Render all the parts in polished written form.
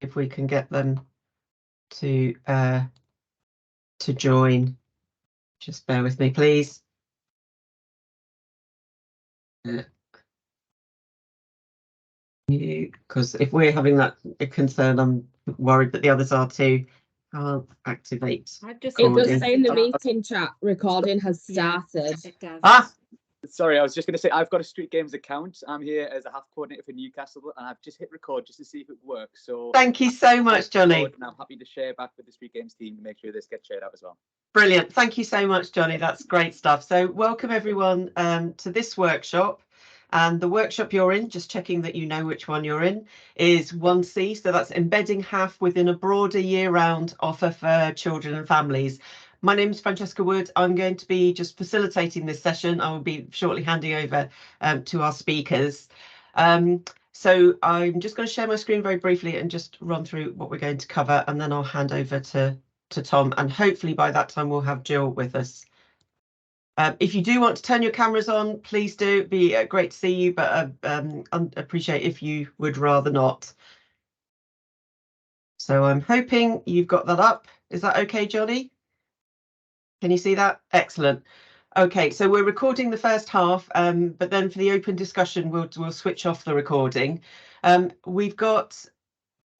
if we can get them to join. Just bear with me, please. Because if we're having that concern, I'm worried that the others are too. I'll activate. I've just It does say in the meeting chat, recording has started. It does. Sorry, I was just going to say, I've got a Street Games account. I'm here as a HAF coordinator for Newcastle, and I've just hit record just to see if it works. So thank you so much, Johnny. And I'm happy to share back with the Street Games team to make sure this gets shared out as well. Brilliant. Thank you so much, Johnny. That's great stuff. So welcome everyone to this workshop. And the workshop you're in, just checking that you know which one you're in, is 1C. So that's Embedding HAF within a broader year-round offer for children and families. My name is Francesca Wood. I'm going to be just facilitating this session. I will be shortly handing over to our speakers. So I'm just going to share my screen very briefly and just run through what we're going to cover, and then I'll hand over to Tom, and hopefully by that time we'll have Jill with us. If you do want to turn your cameras on, please do. It'd be great to see you, but I appreciate if you would rather not. So I'm hoping you've got that up. Is that okay, Johnny? Can you see that? Excellent. Okay, so we're recording the first half, but then for the open discussion, we'll switch off the recording. We've got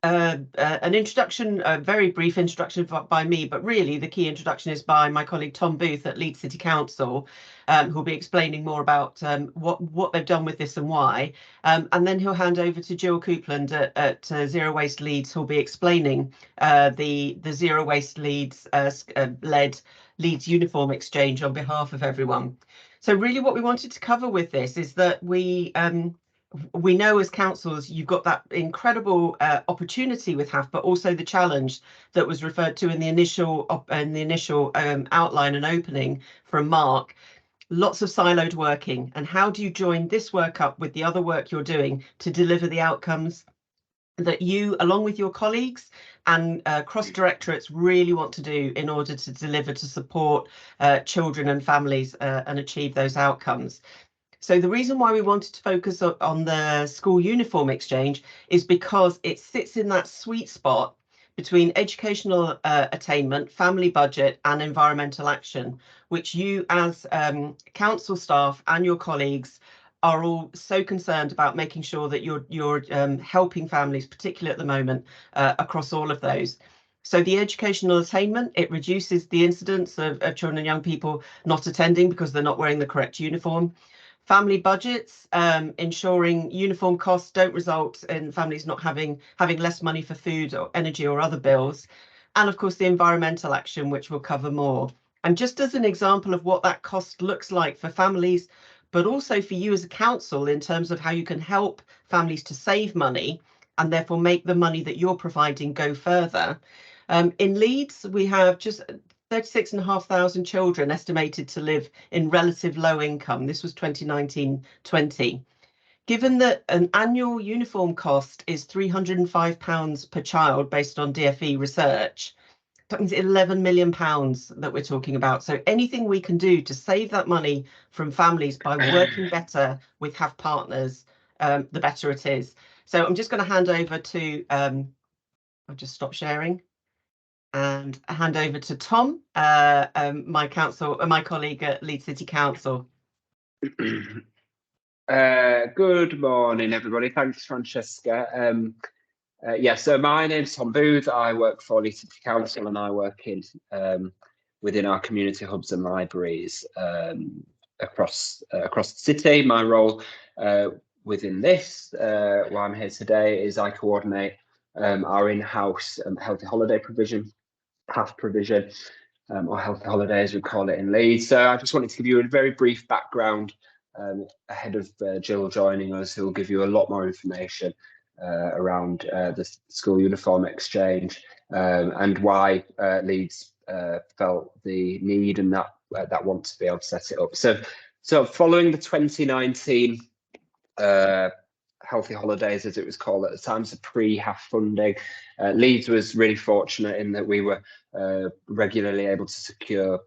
an introduction, a very brief introduction by me, but really the key introduction is by my colleague Tom Booth at Leeds City Council, who'll be explaining more about what they've done with this and why. And then he'll hand over to Jill Coupland at Zero Waste Leeds, who'll be explaining the Zero Waste Leeds led Leeds uniform exchange on behalf of everyone. So really what we wanted to cover with this is that we know as councils you've got that incredible opportunity with HAF, but also the challenge that was referred to in the initial outline and opening from Mark. Lots of siloed working, and how do you join this work up with the other work you're doing to deliver the outcomes that you, along with your colleagues and cross directorates, really want to do in order to deliver to support children and families and achieve those outcomes. So the reason why we wanted to focus on the school uniform exchange is because it sits in that sweet spot between educational attainment, family budget and environmental action, which you as council staff and your colleagues are all so concerned about making sure that you're helping families, particularly at the moment, across all of those. So the educational attainment, it reduces the incidence of children and young people not attending because they're not wearing the correct uniform. Family budgets, ensuring uniform costs don't result in families not having less money for food or energy or other bills. And of course, the environmental action, which we'll cover more. And just as an example of what that cost looks like for families, but also for you as a council in terms of how you can help families to save money and therefore make the money that you're providing go further. In Leeds, we have just 36,500 children estimated to live in relative low income. This was 2019-20. Given that an annual uniform cost is £305 per child based on DFE research, that means £11 million that we're talking about. So anything we can do to save that money from families by working better with HAF partners, the better it is. So I'm just going to hand over to, I'll just stop sharing and hand over to Tom, my colleague at Leeds City Council. Good morning, everybody. Thanks, Francesca. So my name's Tom Booth. I work for Leeds City Council, and I work in within our community hubs and libraries across the city. My role within this, while I'm here today, is I coordinate our in-house healthy holiday provision, HAF provision, or healthy holiday as we call it in Leeds. So I just wanted to give you a very brief background ahead of Jill joining us, who will give you a lot more information around the school uniform exchange and why Leeds felt the need and that want to be able to set it up. So following the 2019 healthy holidays, as it was called at the time, so pre-HAF funding, Leeds was really fortunate in that we were regularly able to secure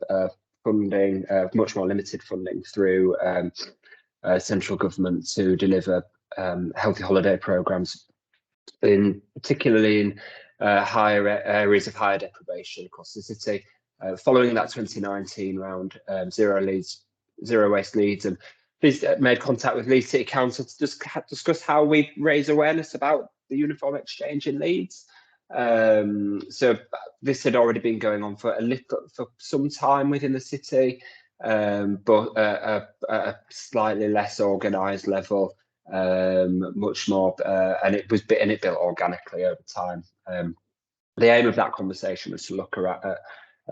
funding, much more limited funding through central government to deliver healthy holiday programs particularly in higher areas of higher deprivation across the city. Following that 2019 round, Zero Waste Leeds, and please made contact with Leeds City Council to discuss how we raise awareness about the uniform exchange in Leeds. So this had already been going on for some time within the city, but at a slightly less organised level, much more, and it built organically over time. The aim of that conversation was to look at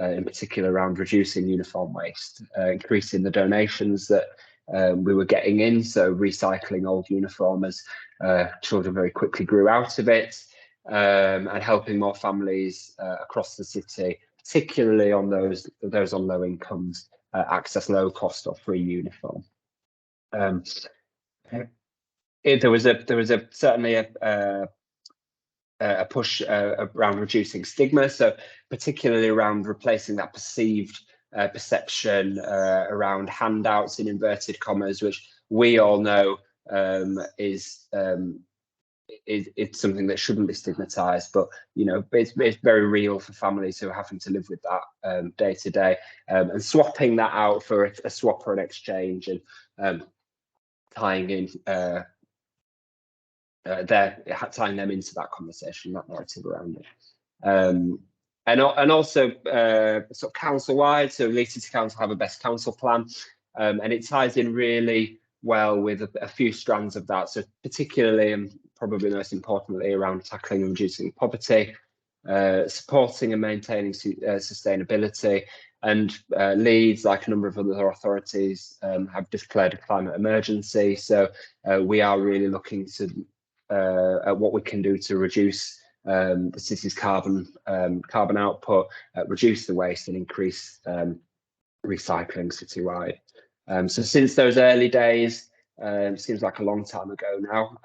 in particular around reducing uniform waste, increasing the donations that we were getting in, so recycling old uniform as children very quickly grew out of it, and helping more families across the city, particularly on those on low incomes, access low cost or free uniform. There was certainly a push around reducing stigma, so particularly around replacing that perceived perception around handouts in inverted commas, which we all know is something that shouldn't be stigmatized, but it's very real for families who are having to live with that day to day, and swapping that out for a swap or an exchange, and tying in tying them into that conversation, that narrative around it, and also sort of council-wide. So Leeds City Council have a best council plan, and it ties in really well with a few strands of that. So particularly, and probably most importantly, around tackling and reducing poverty, supporting and maintaining sustainability, and Leeds, like a number of other authorities, have declared a climate emergency. So we are really looking to at what we can do to reduce the city's carbon output, reduce the waste, and increase recycling citywide. So since those early days, seems like a long time ago now,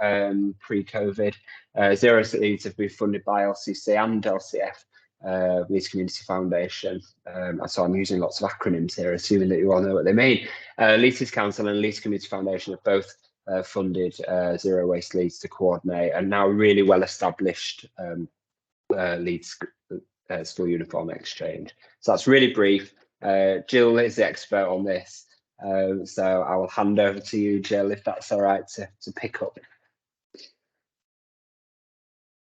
pre-COVID, Zero Leeds have been funded by LCC and LCF, Leeds Community Foundation. So I'm using lots of acronyms here, assuming that you all know what they mean. Leeds City Council and Leeds Community Foundation have both funded Zero Waste Leeds to coordinate, and now really well established Leeds school uniform exchange. So that's really brief. Jill is the expert on this, so I will hand over to you, Jill, if that's all right to pick up.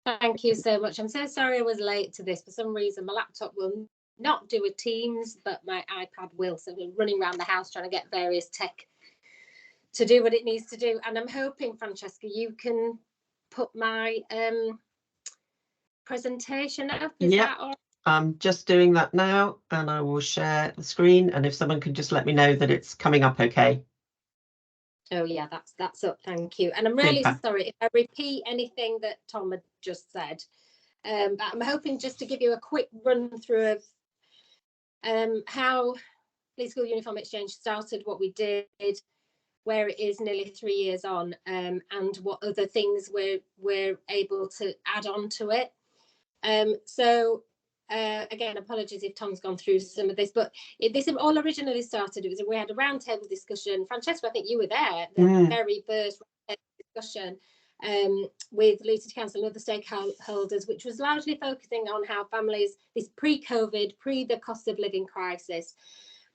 Thank you so much. I'm so sorry I was late to this. For some reason, my laptop will not do a Teams, but my iPad will. So we're running around the house trying to get various tech to do what it needs to do. And I'm hoping, Francesca, you can put my presentation up. Is that all right? I'm just doing that now, and I will share the screen. And if someone can just let me know that it's coming up okay. Oh yeah, that's up. Thank you. And I'm really sorry if I repeat anything that Tom had just said. But I'm hoping just to give you a quick run through of how Leeds School Uniform Exchange started, what we did, where it is nearly 3 years on, and what other things we're able to add on to it. So again, apologies if Tom's gone through some of this, but this all originally started, we had a roundtable discussion. Francesca, I think you were there, the very first discussion with Leeds City Council and other stakeholders, which was largely focusing on how families, this pre-COVID, pre the cost of living crisis,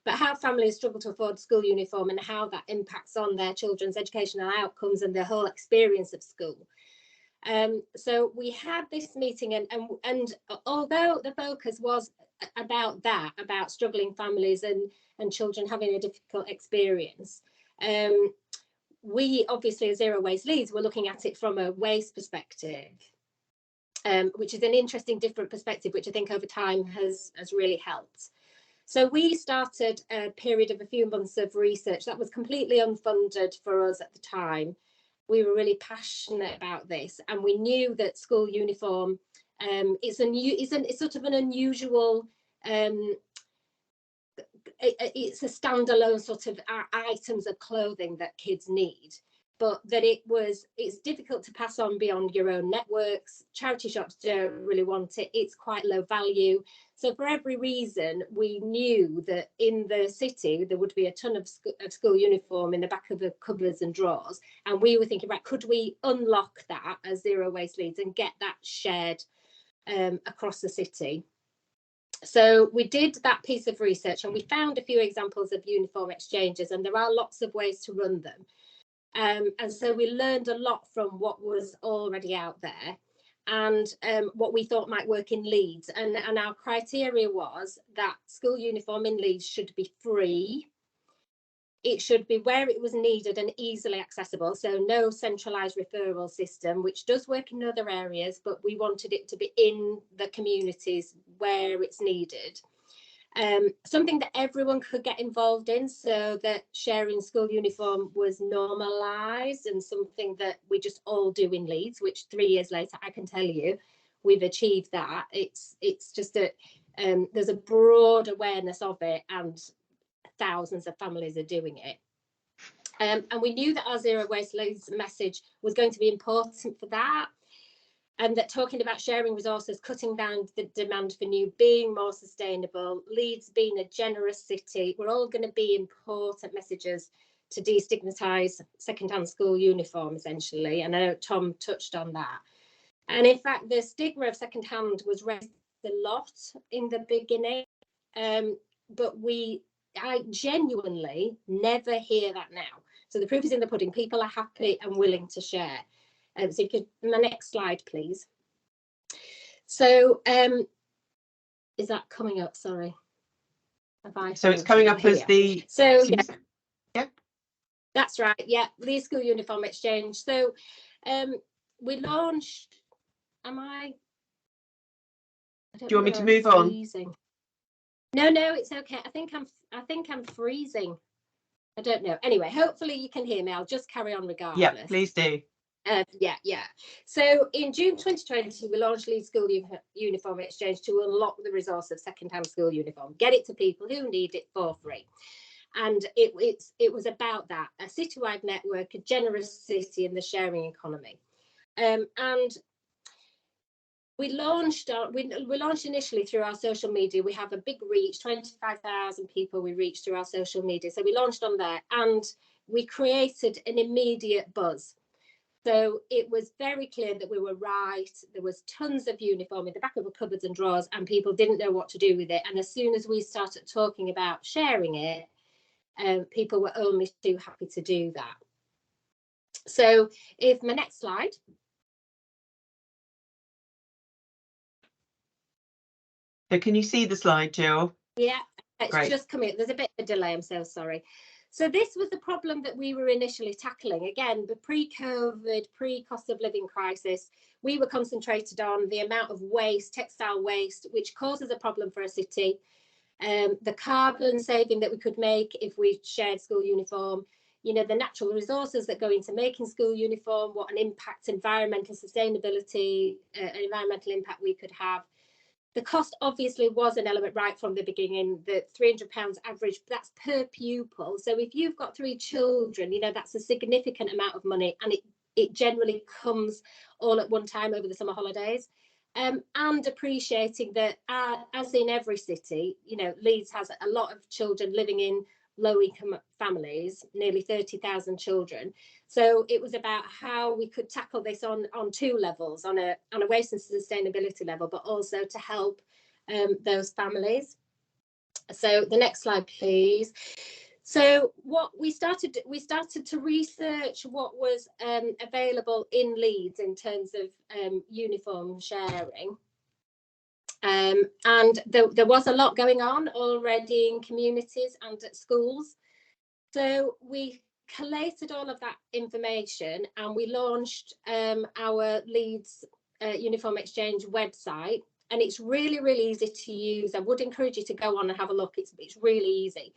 but how families struggle to afford school uniform and how that impacts on their children's educational outcomes and their whole experience of school. So we had this meeting, and although the focus was about that, about struggling families and children having a difficult experience, we obviously as Zero Waste Leeds were looking at it from a waste perspective, which is an interesting different perspective, which I think over time has really helped. So we started a period of a few months of research that was completely unfunded for us at the time. We were really passionate about this, and we knew that school uniform is sort of an unusual, it's a standalone sort of items of clothing that kids need. but that it's difficult to pass on beyond your own networks. Charity shops don't really want it. It's quite low value. So for every reason, we knew that in the city, there would be a ton of school uniform in the back of the cupboards and drawers. And we were thinking, right, could we unlock that as zero waste Leeds and get that shared across the city? So we did that piece of research and we found a few examples of uniform exchanges, and there are lots of ways to run them. And so we learned a lot from what was already out there and what we thought might work in Leeds. And our criteria was that school uniform in Leeds should be free. It should be where it was needed and easily accessible. So no centralised referral system, which does work in other areas, but we wanted it to be in the communities where it's needed. Something that everyone could get involved in, so that sharing school uniform was normalised and something that we just all do in Leeds, which 3 years later, I can tell you, we've achieved that. It's just that there's a broad awareness of it and thousands of families are doing it. And we knew that our Zero Waste Leeds message was going to be important for that. And that talking about sharing resources, cutting down the demand for new, being more sustainable, Leeds being a generous city, were all going to be important messages to destigmatise second-hand school uniform, essentially. And I know Tom touched on that. And in fact, the stigma of second-hand was raised a lot in the beginning, but I genuinely never hear that now. So the proof is in the pudding. People are happy and willing to share. So you could, my next slide, please. So is that coming up? Sorry. So it's coming up as the. So yeah. That's right. Yeah, the school uniform exchange. So we launched. Do you want me to move on? No, it's okay. I think I'm freezing. I don't know. Anyway, hopefully you can hear me. I'll just carry on regardless. Yeah, please do. Yeah. So in June 2020, we launched Leeds School Uniform Exchange to unlock the resource of second-hand school uniform, get it to people who need it for free. And it was about that, a citywide network, a generous city, and the sharing economy. And we launched initially through our social media. We have a big reach, 25,000 people we reached through our social media. So we launched on there and we created an immediate buzz. So it was very clear that we were right. There was tons of uniform in the back of the cupboards and drawers and people didn't know what to do with it. And as soon as we started talking about sharing it, people were only too happy to do that. So if my next slide. So can you see the slide, Jill? Yeah, it's Great. just coming. There's a bit of a delay. I'm so sorry. So this was the problem that we were initially tackling. Again, the pre-COVID, pre-cost of living crisis, we were concentrated on the amount of waste, textile waste, which causes a problem for a city. The carbon saving that we could make if we shared school uniform, you know, the natural resources that go into making school uniform, what an impact, environmental sustainability, environmental impact we could have. The cost obviously was an element right from the beginning, the £300 average, that's per pupil. So if you've got 3 children, you know, that's a significant amount of money and it generally comes all at one time over the summer holidays. And appreciating that as in every city, you know, Leeds has a lot of children living in low income families, nearly 30,000 children. So it was about how we could tackle this on 2 levels, on a waste and sustainability level, but also to help those families. So the next slide, please. So what we started to research what was available in Leeds in terms of uniform sharing. And there was a lot going on already in communities and at schools. So we collated all of that information and we launched our Leeds Uniform Exchange website. And it's really, really easy to use. I would encourage you to go on and have a look. It's really easy.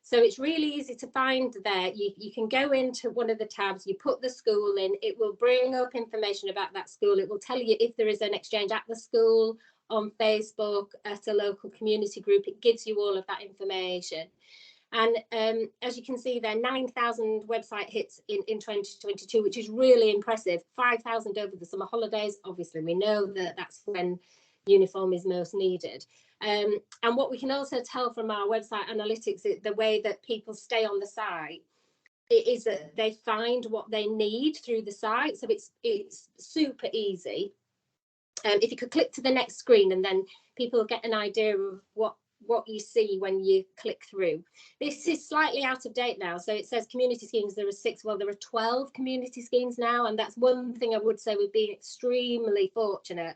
So it's really easy to find there. You can go into one of the tabs, you put the school in, it will bring up information about that school. It will tell you if there is an exchange at the school, on Facebook, at a local community group. It gives you all of that information. And as you can see there, 9,000 website hits in 2022, which is really impressive. 5,000 over the summer holidays. Obviously, we know that that's when uniform is most needed. And what we can also tell from our website analytics, the way that people stay on the site, it is that they find what they need through the site. So it's super easy. If you could click to the next screen, and then people get an idea of what you see when you click through. This is slightly out of date now. So it says community schemes, there are 6, well, there are 12 community schemes now. And that's one thing I would say we've been extremely fortunate,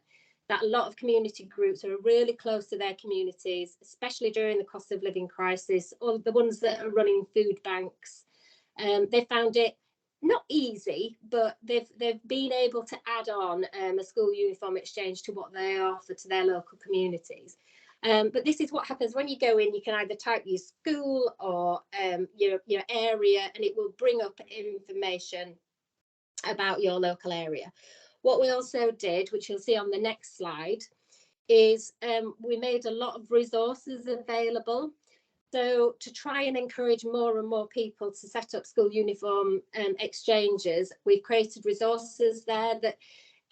that a lot of community groups are really close to their communities, especially during the cost of living crisis, or the ones that are running food banks. They found it not easy, but they've been able to add on a school uniform exchange to what they offer to their local communities. But this is what happens when you go in. You can either type your school or your area, and it will bring up information about your local area. What we also did, which you'll see on the next slide, is we made a lot of resources available. So to try and encourage more and more people to set up school uniform exchanges, we've created resources there that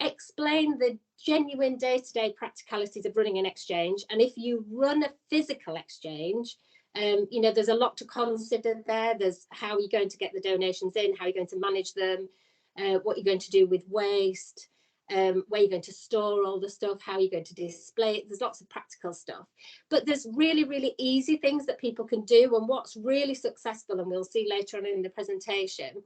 explain the genuine day-to-day practicalities of running an exchange. And if you run a physical exchange, there's a lot to consider there. There's how you're going to get the donations in, how you're going to manage them, what you're going to do with waste, where you're going to store all the stuff, how you're going to display it. There's lots of practical stuff, but there's really, really easy things that people can do. And what's really successful, and we'll see later on in the presentation,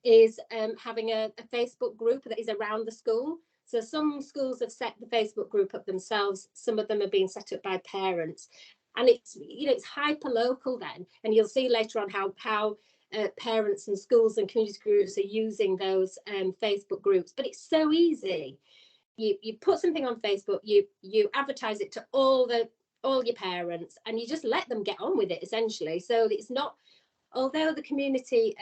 is having a Facebook group that is around the school. So some schools have set the Facebook group up themselves. Some of them are being set up by parents, and it's hyper local then. And you'll see later on how parents and schools and community groups are using those Facebook groups. But it's so easy. You put something on Facebook, you advertise it to all your parents, and you just let them get on with it essentially. So it's not, although the community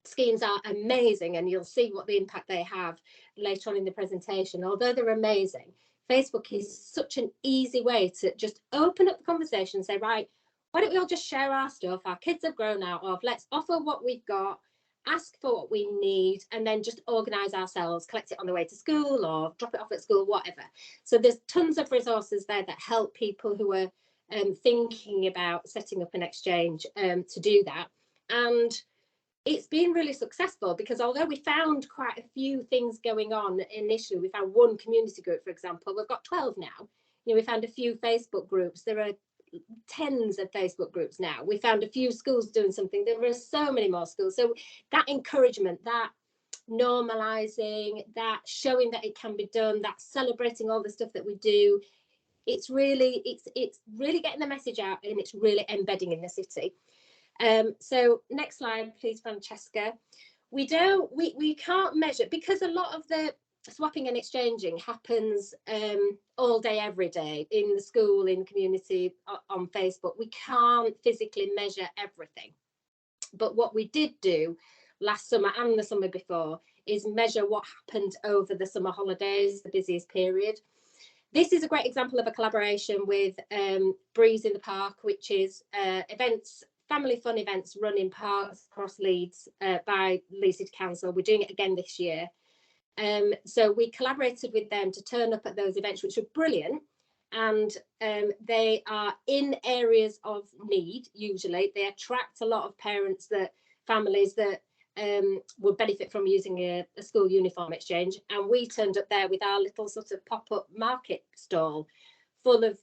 schemes are amazing, and you'll see what the impact they have later on in the presentation, although they're amazing, Facebook is such an easy way to just open up the conversation and say, right, why don't we all just share our stuff? Our kids have grown out of, let's offer what we've got, ask for what we need, and then just organise ourselves, collect it on the way to school or drop it off at school, whatever. So there's tons of resources there that help people who are thinking about setting up an exchange to do that. And it's been really successful, because although we found quite a few things going on initially, we found one community group, for example, we've got 12 now. We found a few Facebook groups. There are tens of Facebook groups now. We found a few schools doing something. There are so many more schools. So that encouragement, that normalizing, that showing that it can be done, that celebrating all the stuff that we do, it's really getting the message out, and it's really embedding in the city. So next slide, please, Francesca. We can't measure, because a lot of the swapping and exchanging happens all day, every day, in the school, in the community, on Facebook. We can't physically measure everything. But what we did do last summer and the summer before is measure what happened over the summer holidays, the busiest period. This is a great example of a collaboration with Breeze in the Park, which is family fun events run in parks across Leeds by Leeds City Council. We're doing it again this year. So we collaborated with them to turn up at those events, which were brilliant. And they are in areas of need, usually. They attract a lot of families that would benefit from using a school uniform exchange. And we turned up there with our little sort of pop-up market stall full of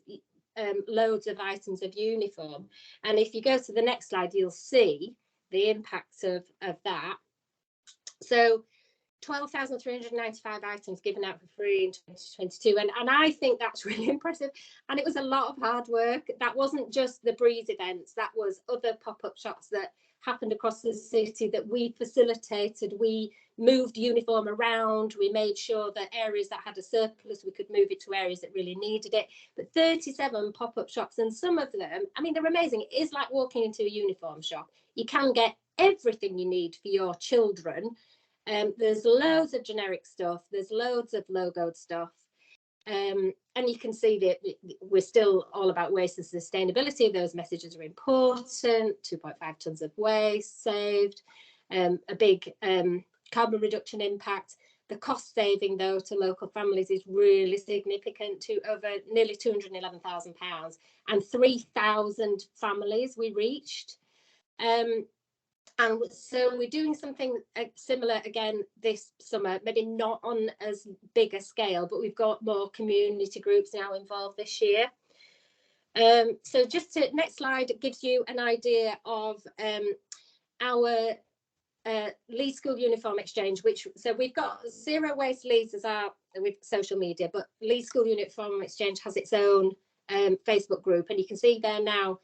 loads of items of uniform. And if you go to the next slide, you'll see the impact of that. So 12,395 items given out for free in 2022, and I think that's really impressive. And it was a lot of hard work. That wasn't just the Breeze events, that was other pop-up shops that happened across the city that we facilitated. We moved uniform around, we made sure that areas that had a surplus, we could move it to areas that really needed it. But 37 pop-up shops, and some of them, I mean, they're amazing. It is like walking into a uniform shop. You can get everything you need for your children. There's loads of generic stuff, there's loads of logoed stuff. And you can see that we're still all about waste and sustainability. Those messages are important. 2.5 tonnes of waste saved, a big carbon reduction impact. The cost saving, though, to local families is really significant, to over nearly £211,000, and 3,000 families we reached. And so we're doing something similar again this summer, maybe not on as big a scale, but we've got more community groups now involved this year. So just to, next slide gives you an idea of our Leeds School Uniform Exchange, so we've got Zero Waste Leeds as our with social media, but Leeds School Uniform Exchange has its own Facebook group, and you can see there now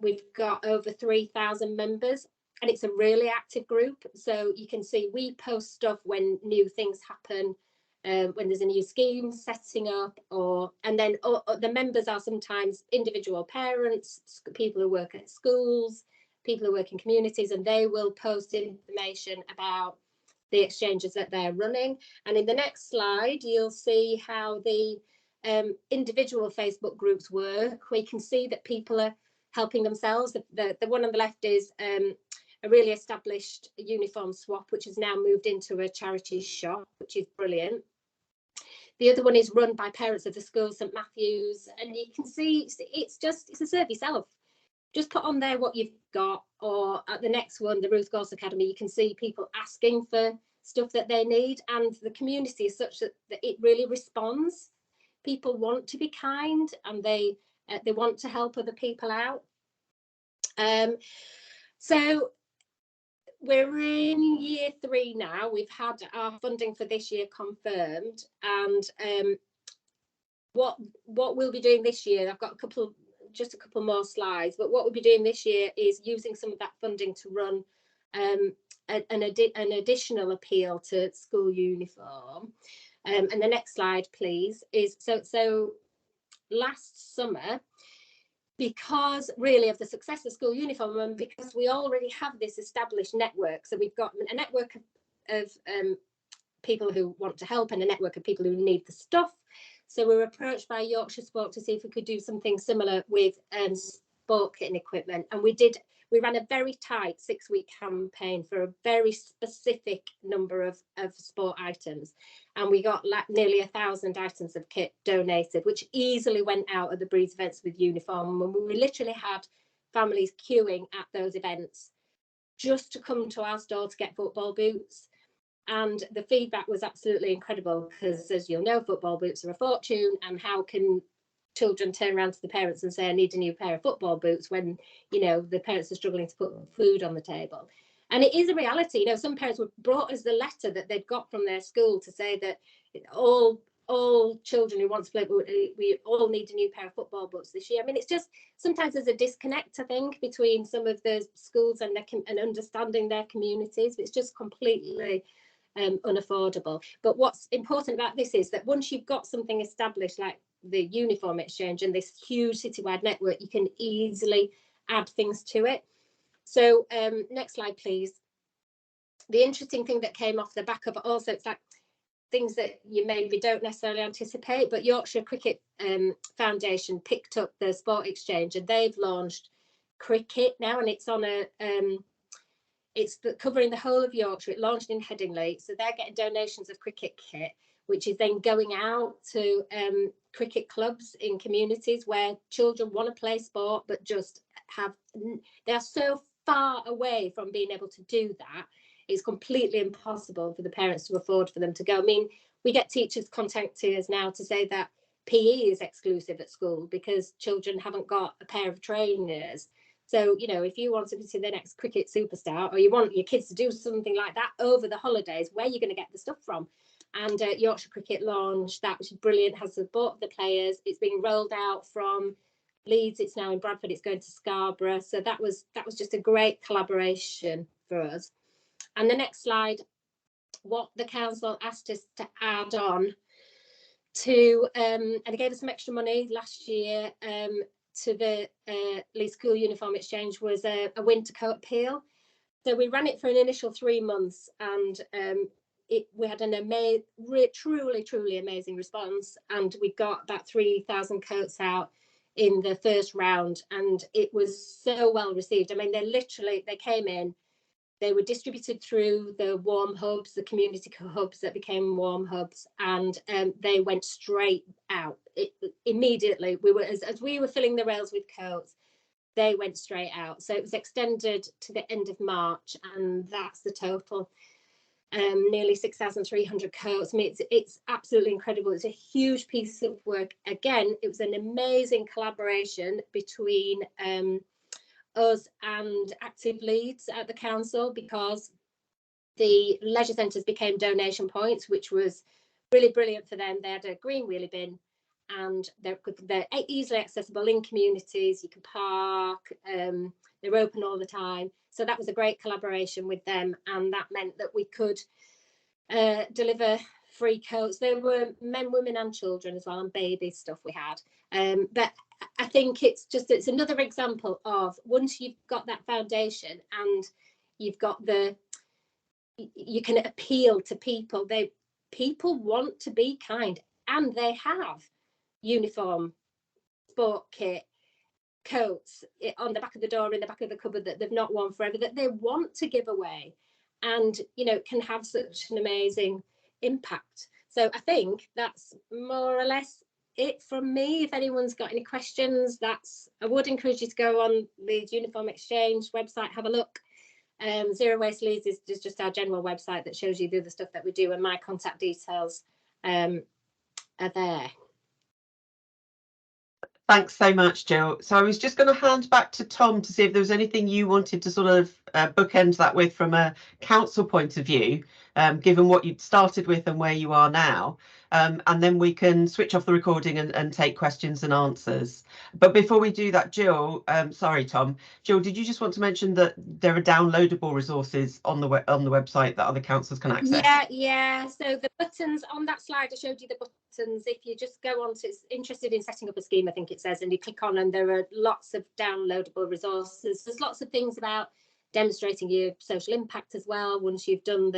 we've got over 3,000 members, and it's a really active group. So you can see we post stuff when new things happen, when there's a new scheme setting up, and then the members are sometimes individual parents, people who work at schools, people who work in communities, and they will post information about the exchanges that they're running. And in the next slide, you'll see how the individual Facebook groups work. We can see that people are helping themselves. The one on the left is a really established uniform swap, which has now moved into a charity shop, which is brilliant. The other one is run by parents of the school, St Matthew's, and you can see it's a serve yourself. Just put on there what you've got, or at the next one, the Ruth Gorse Academy, you can see people asking for stuff that they need, and the community is such that it really responds. People want to be kind, and they want to help other people out. So we're in year 3 now. We've had our funding for this year confirmed, and what we'll be doing this year, I've got just a couple more slides, but what we'll be doing this year is using some of that funding to run an additional appeal to school uniform. And the next slide, please, is so last summer, because really of the success of school uniform, and because we already have this established network, so we've got a network of people who want to help and a network of people who need the stuff. So we were approached by Yorkshire Sport to see if we could do something similar with sport kit and equipment, and we did. We ran a very tight 6-week campaign for a very specific number of sport items, and we got nearly 1,000 items of kit donated, which easily went out at the Breeze events with uniform. And we literally had families queuing at those events just to come to our store to get football boots. And the feedback was absolutely incredible, because, as you'll know, football boots are a fortune, and how can children turn around to the parents and say, I need a new pair of football boots, when, you know, the parents are struggling to put food on the table? And it is a reality. You know, some parents were brought us the letter that they'd got from their school to say that all children who want to play, we all need a new pair of football boots this year. I mean, it's just, sometimes there's a disconnect, I think, between some of the schools and understanding their communities. It's just completely unaffordable. But what's important about this is that once you've got something established like the uniform exchange and this huge citywide network, you can easily add things to it. So next slide, please. The interesting thing that came off the back of it also, it's like things that you maybe don't necessarily anticipate, but Yorkshire Cricket Foundation picked up the sport exchange, and they've launched cricket now, and it's on it's covering the whole of Yorkshire. It launched in Headingley, so they're getting donations of cricket kit, which is then going out to cricket clubs in communities where children want to play sport, but just they're so far away from being able to do that. It's completely impossible for the parents to afford for them to go. I mean, we get teachers contacting us now to say that PE is exclusive at school because children haven't got a pair of trainers. So, you know, if you want to be the next cricket superstar, or you want your kids to do something like that over the holidays, where are you going to get the stuff from? And Yorkshire Cricket launched that, which is brilliant, has support the players. It's being rolled out from Leeds, it's now in Bradford, it's going to Scarborough. So that was just a great collaboration for us. And the next slide, what the council asked us to add on to, and they gave us some extra money last year to the Leeds School Uniform Exchange, was a winter coat appeal. So we ran it for an initial 3 months, and we had an truly amazing response, and we got about 3,000 coats out in the first round, and it was so well received. I mean, they came in, they were distributed through the warm hubs, the community hubs that became warm hubs, and they went straight out immediately. We were as we were filling the rails with coats, they went straight out. So it was extended to the end of March, and that's the total. Nearly 6,300 coats. I mean, it's absolutely incredible. It's a huge piece of work. Again, it was an amazing collaboration between us and active leads at the council, because the leisure centres became donation points, which was really brilliant for them. They had a green wheelie bin, and they're easily accessible in communities. You can park, they're open all the time. So that was a great collaboration with them, and that meant that we could deliver free coats. There were men, women and children as well, and baby stuff we had. But I think it's another example of, once you've got that foundation and you've got you can appeal to people. People want to be kind, and they have uniform, sport kit, coats on the back of the door, in the back of the cupboard, that they've not worn forever, that they want to give away, and can have such an amazing impact. So I think that's more or less it from me. If anyone's got any questions, I would encourage you to go on the Uniform Exchange website, have a look. Zero Waste Leeds is just our general website that shows you the other stuff that we do, and my contact details are there. Thanks so much, Jill. So I was just going to hand back to Tom to see if there was anything you wanted to sort of bookend that with from a council point of view, given what you'd started with and where you are now. And then we can switch off the recording and take questions and answers. But before we do that, Jill, sorry, Tom, Jill, did you just want to mention that there are downloadable resources on the website that other councils can access? Yeah. So the buttons on that slide, I showed you the buttons. If you just go on to interested in setting up a scheme, I think it says, and you click on, and there are lots of downloadable resources. There's lots of things about demonstrating your social impact as well, once you've done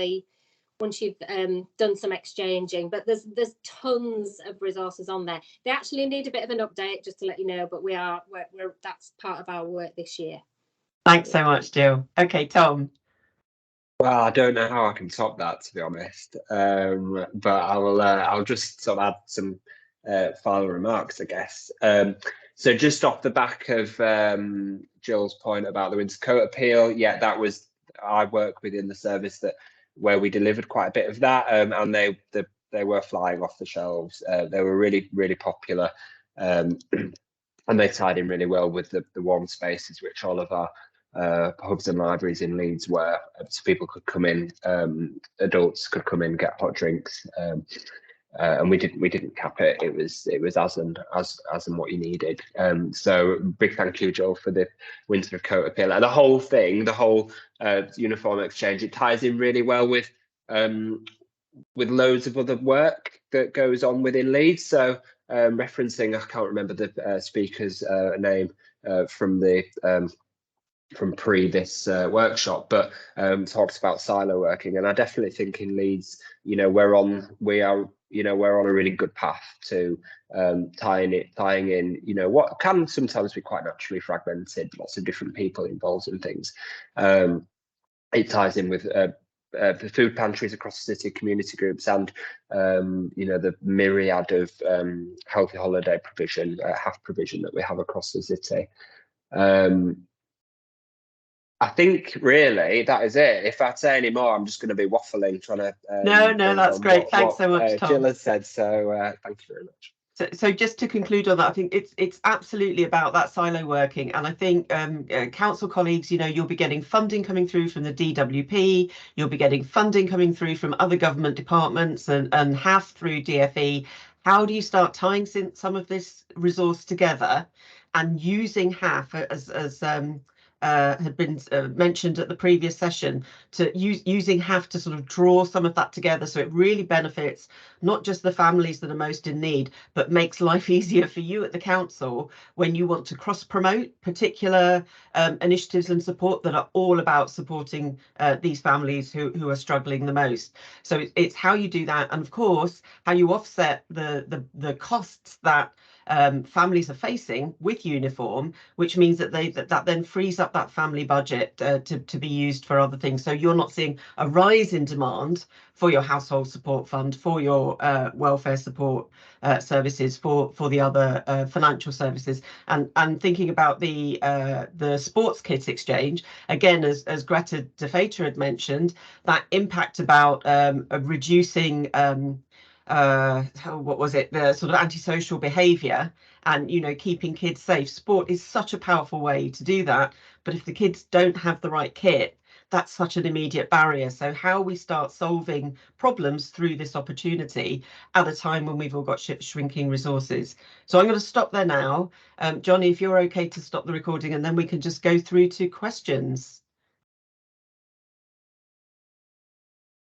some exchanging, but there's tons of resources on there. They actually need a bit of an update, just to let you know, but we're that's part of our work this year. Thanks so much, Jill. Okay, Tom. Well, I don't know how I can top that, to be honest, but I'll just sort of add some final remarks, I guess. So just off the back of Jill's point about the winter coat appeal, yeah, I work within the service where we delivered quite a bit of that, and they were flying off the shelves. They were really, really popular, and they tied in really well with the warm spaces, which all of our pubs and libraries in Leeds were, so people could come in, adults could come in, get hot drinks, and we didn't cap it. It was as and what you needed. So big thank you, Joel, for the winter coat appeal, and the whole uniform exchange. It ties in really well with loads of other work that goes on within Leeds. So referencing, I can't remember the speaker's name from this workshop, but talks about silo working, and I definitely think in Leeds, we're on a really good path to tying in, what can sometimes be quite naturally fragmented, lots of different people involved in things. It ties in with the food pantries across the city, community groups, and the myriad of healthy holiday provision, HAF provision that we have across the city. I think really that is it. If I say any more, I'm just going to be waffling, trying to. No, that's great. Thanks so much, Tom. Jill has said so. Thank you very much. So just to conclude on that, I think it's absolutely about that silo working, and I think council colleagues, you'll be getting funding coming through from the DWP, you'll be getting funding coming through from other government departments and HAF through DFE. How do you start tying some of this resource together and using HAF as had been mentioned at the previous session, to using HAF to sort of draw some of that together, so it really benefits not just the families that are most in need, but makes life easier for you at the council when you want to cross promote particular initiatives and support that are all about supporting these families who are struggling the most. So it's how you do that, and of course how you offset the costs that families are facing with uniform, which means that that then frees up that family budget to be used for other things. So you're not seeing a rise in demand for your household support fund, for your welfare support services, for the other financial services. And thinking about the sports kit exchange, again, as Greta De Fater had mentioned, that impact about reducing what was it, the sort of antisocial behavior, and keeping kids safe. Sport is such a powerful way to do that, but if the kids don't have the right kit, that's such an immediate barrier. So how we start solving problems through this opportunity at a time when we've all got shrinking resources. So I'm going to stop there now. Johnny, if you're okay to stop the recording, and then we can just go through to questions.